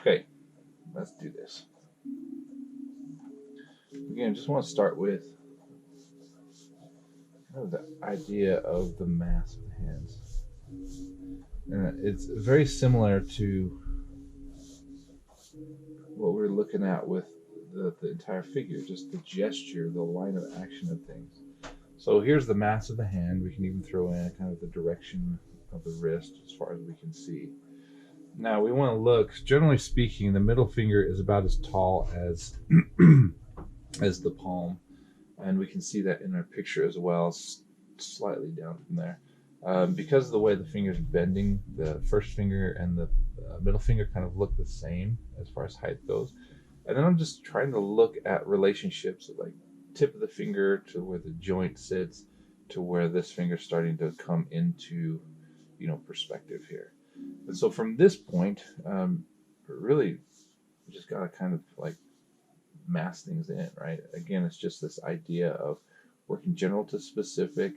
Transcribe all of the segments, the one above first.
Okay, let's do this. Again, just want to start with kind of the idea of the mass of the hands. And it's very similar to what we're looking at with the entire figure, just the gesture, the line of action of things. So here's the mass of the hand. We can even throw in kind of the direction of the wrist as far as we can see. Now we want to look, generally speaking, the middle finger is about as tall as as the palm, and we can see that in our picture as well, slightly down from there. Because of the way the finger's bending, the first finger and the middle finger kind of look the same as far as height goes. And then I'm just trying to look at relationships, like tip of the finger to where the joint sits, to where this finger's starting to come into, perspective here. And so from this point, really, we just gotta kind of like mass things in, right? Again, it's just this idea of working general to specific,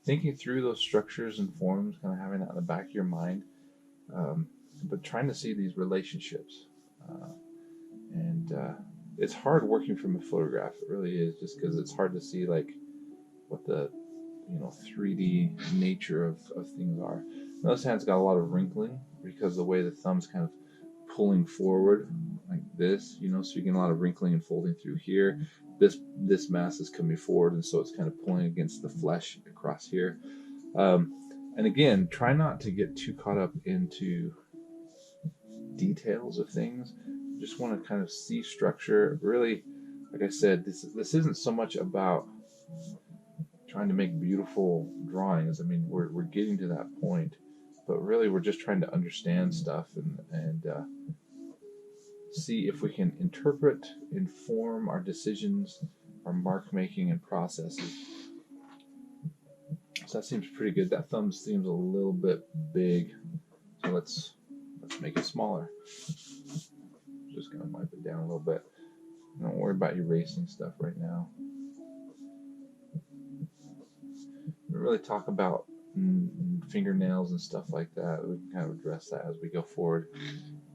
thinking through those structures and forms, kind of having that in the back of your mind, but trying to see these relationships. And it's hard working from a photograph. It really is, just because it's hard to see like what the 3D nature of things are. Now, this hand's got a lot of wrinkling because the way the thumb's kind of pulling forward like this, so you get a lot of wrinkling and folding through here. This mass is coming forward, and so it's kind of pulling against the flesh across here. And again, try not to get too caught up into details of things. Just want to kind of see structure. Really, like I said, this isn't so much about trying to make beautiful drawings. I mean, we're getting to that point, but really we're just trying to understand stuff and see if we can interpret, inform our decisions, our mark making and processes. So that seems pretty good. That thumb seems a little bit big, so let's make it smaller. Just gonna wipe it down a little bit. Don't worry about erasing stuff right now. We really talk about fingernails and stuff like that. We can kind of address that as we go forward.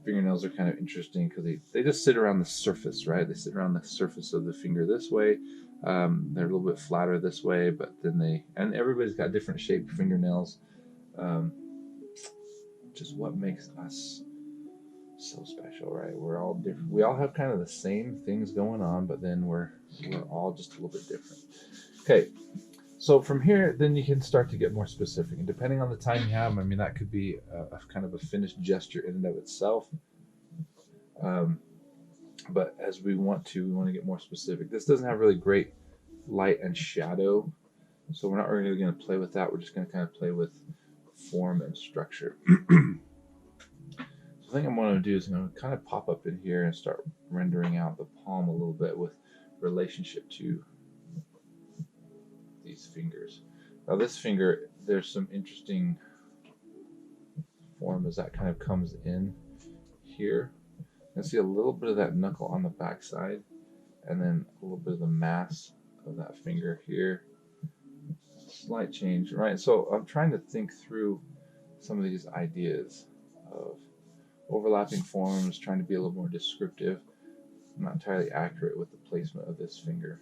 Fingernails are kind of interesting because they just sit around the surface, right? They sit around the surface of the finger this way. They're a little bit flatter this way, but then and everybody's got different shaped fingernails. Just what makes us so special, right? We're all different. We all have kind of the same things going on, but then we're all just a little bit different. Okay. So from here, then you can start to get more specific, and depending on the time you have, I mean, that could be a kind of a finished gesture in and of itself. But as we want to get more specific. This doesn't have really great light and shadow, so we're not really going to play with that. We're just going to kind of play with form and structure. So the thing I'm going to do is I'm going to kind of pop up in here and start rendering out the palm a little bit with relationship to these fingers. Now this finger, there's some interesting form as that kind of comes in here. You can see a little bit of that knuckle on the back side, and then a little bit of the mass of that finger here. Slight change, right? So I'm trying to think through some of these ideas of overlapping forms, trying to be a little more descriptive. I'm not entirely accurate with the placement of this finger.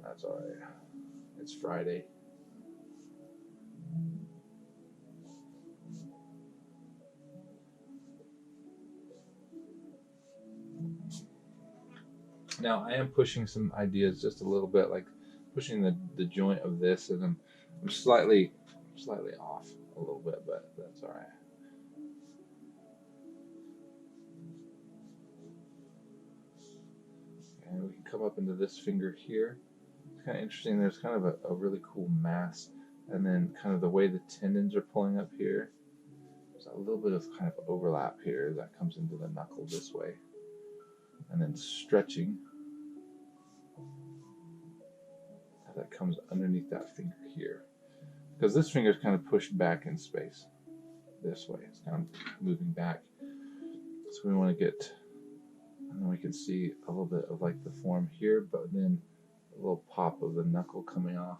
That's all right. It's Friday. Now I am pushing some ideas just a little bit, like pushing the joint of this, and I'm slightly off a little bit, but that's all right. And we can come up into this finger here. It's kind of interesting. There's kind of a really cool mass, and then kind of the way the tendons are pulling up here. There's a little bit of kind of overlap here that comes into the knuckle this way, and then stretching that comes underneath that finger here, because this finger is kind of pushed back in space this way. It's kind of moving back, so we want to get, and then we can see a little bit of like the form here, but then a little pop of the knuckle coming off.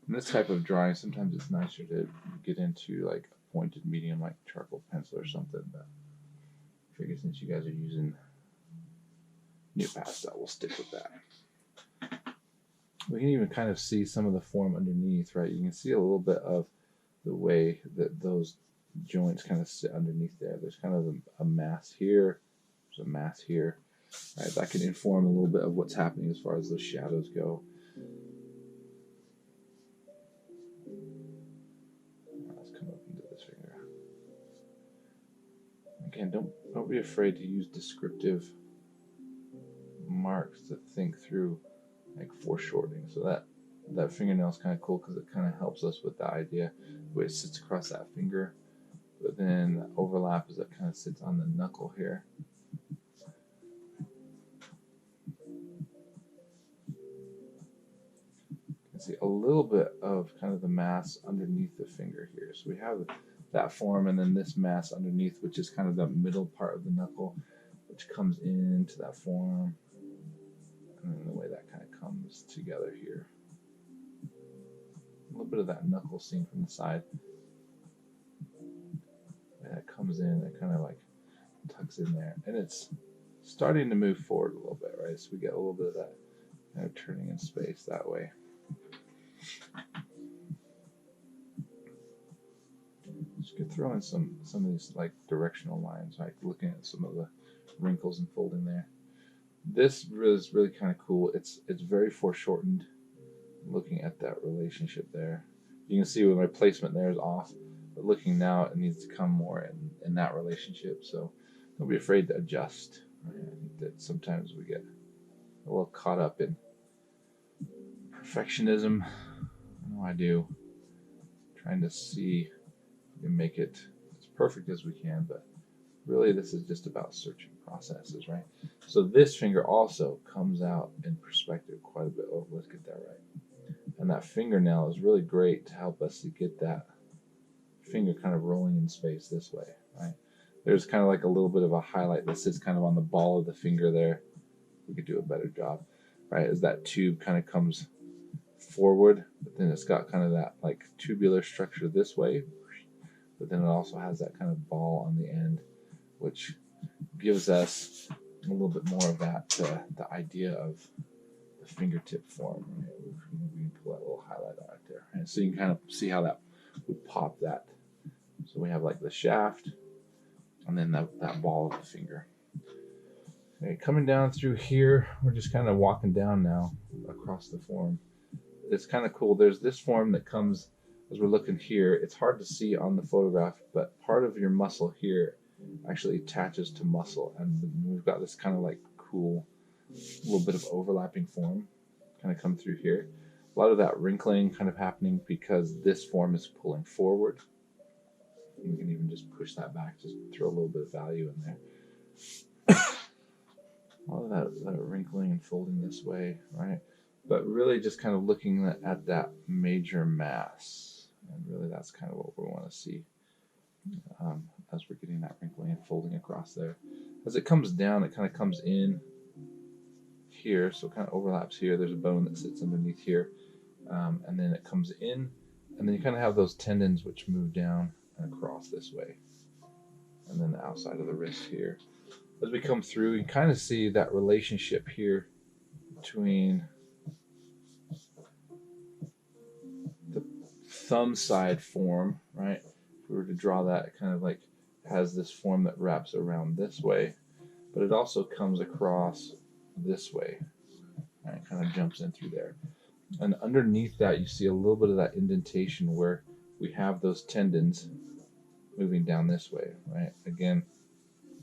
In this type of drawing, sometimes it's nicer to get into like a pointed medium like charcoal pencil or something, but I figure since you guys are using NeoPastel, we'll stick with that. We can even kind of see some of the form underneath, right? You can see a little bit of the way that those joints kind of sit underneath there. There's kind of a mass here, there's a mass here. Right, that can inform a little bit of what's happening as far as those shadows go. Let's come up into this finger. Again, don't be afraid to use descriptive marks to think through, like foreshortening. So that fingernail is kind of cool because it kind of helps us with the idea the way it sits across that finger, but then the overlap is it kind of sits on the knuckle here. You can see a little bit of kind of the mass underneath the finger here. So we have that form, and then this mass underneath, which is kind of the middle part of the knuckle, which comes into that form, and then the way that kind of comes together here. A little bit of that knuckle seen from the side. And that comes in, it kind of like tucks in there, and it's starting to move forward a little bit, right? So we get a little bit of that kind of turning in space that way. Just could throw in some of these like directional lines, like looking at some of the wrinkles and folding there. This is really kind of cool. It's very foreshortened. Looking at that relationship there, you can see with my placement there is off, but looking now, it needs to come more in that relationship. So don't be afraid to adjust. Right? I think that sometimes we get a little caught up in perfectionism. I know I do. Trying to see if we can make it as perfect as we can, but really this is just about searching processes, right? So this finger also comes out in perspective quite a bit. Oh, let's get that right. And that fingernail is really great to help us to get that finger kind of rolling in space this way, right? There's kind of like a little bit of a highlight that sits kind of on the ball of the finger there. We could do a better job, right? As that tube kind of comes forward, but then it's got kind of that like tubular structure this way, but then it also has that kind of ball on the end, which gives us a little bit more of that, the idea of the fingertip form. Right? We can pull that little highlight out there. And so you can kind of see how that would pop that. So we have like the shaft and then that ball of the finger. Okay, coming down through here, we're just kind of walking down now across the form. It's kind of cool. There's this form that comes as we're looking here. It's hard to see on the photograph, but part of your muscle here actually attaches to muscle, and we've got this kind of like cool little bit of overlapping form kind of come through here. A lot of that wrinkling kind of happening because this form is pulling forward. And we can even just push that back, just throw a little bit of value in there. A lot of that wrinkling and folding this way, right? But really just kind of looking at that major mass, and really that's kind of what we want to see as we're getting that wrinkling and folding across there. As it comes down, it kind of comes in here, so it kind of overlaps here. There's a bone that sits underneath here, and then it comes in, and then you kind of have those tendons which move down and across this way, and then the outside of the wrist here. As we come through, you can kind of see that relationship here between the thumb side form, right? If we were to draw that, it kind of like has this form that wraps around this way, but it also comes across this way, and it kind of jumps in through there. And underneath that, you see a little bit of that indentation where we have those tendons moving down this way, right? Again,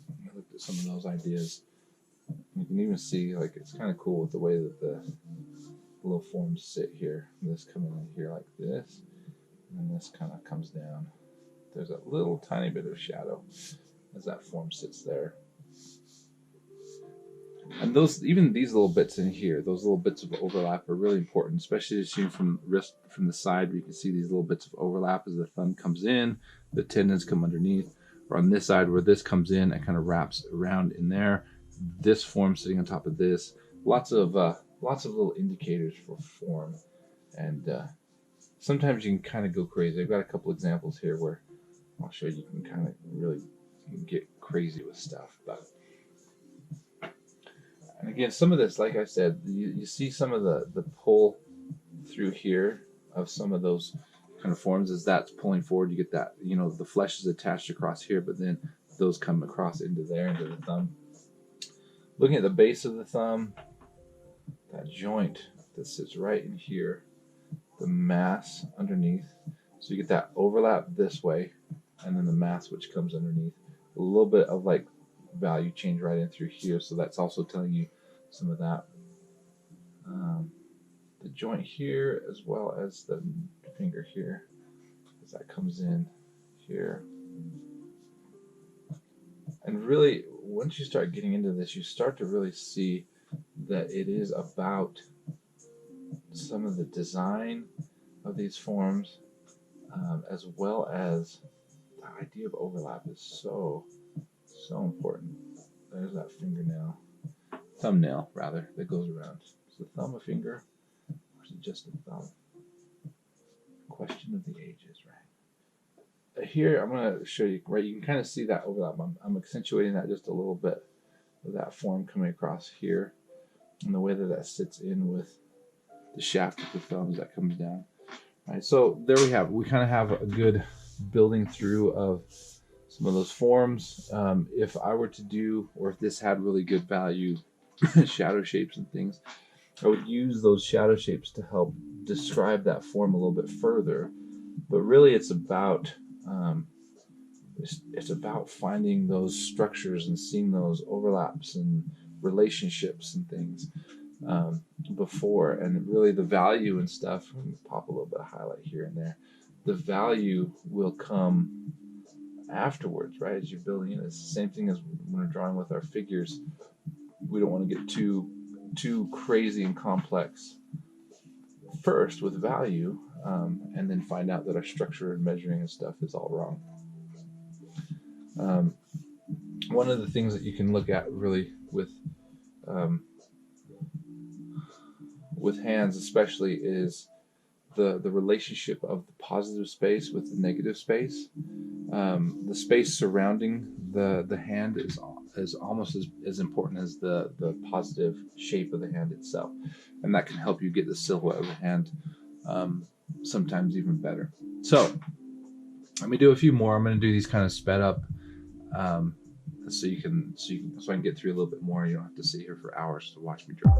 I looked at some of those ideas. You can even see, like, it's kind of cool with the way that the little forms sit here. This coming in here like this, and then this kind of comes down. There's a little tiny bit of shadow as that form sits there. And those, even these little bits in here, those little bits of overlap are really important, especially as seen from wrist, from the side, where you can see these little bits of overlap as the thumb comes in, the tendons come underneath. Or on this side where this comes in, it kind of wraps around in there. This form sitting on top of this. Lots of little indicators for form and sometimes you can kind of go crazy. I've got a couple examples here where I'll show you can kind of really get crazy with stuff. But and again, some of this, like I said, you see some of the pull through here of some of those kind of forms as that's pulling forward. You get that, you know, the flesh is attached across here, but then those come across into there, into the thumb. Looking at the base of the thumb, that joint that sits right in here, the mass underneath. So you get that overlap this way, and then the mass which comes underneath. A little bit of like value change right in through here, so that's also telling you some of that. The joint here as well as the finger here, as that comes in here. And really, once you start getting into this, you start to really see that it is about some of the design of these forms, as well as the idea of overlap is so important. There's that thumbnail rather, that goes around. Is the thumb a finger, or is it just a thumb? Question of the ages, right? Here I'm going to show you, right, you can kind of see that overlap. I'm accentuating that just a little bit of that form coming across here, and the way that sits in with the shaft of the thumb as that comes down. All right, so there we have it. We kind of have a good building through of some of those forms. If I were to do, or if this had really good value shadow shapes and things, I would use those shadow shapes to help describe that form a little bit further. But really it's about finding those structures and seeing those overlaps and relationships and things before, and really the value and stuff. Let me pop a little bit of highlight here and there. The value will come afterwards, right? As you're building it, it's the same thing as when we're drawing with our figures. We don't want to get too crazy and complex first with value, and then find out that our structure and measuring and stuff is all wrong. One of the things that you can look at really with hands especially is the relationship of the positive space with the negative space. The space surrounding the hand is almost as important as the positive shape of the hand itself, and that can help you get the silhouette of the hand sometimes even better. So let me do a few more. I'm going to do these kind of sped up, so I can get through a little bit more. You don't have to sit here for hours to watch me draw.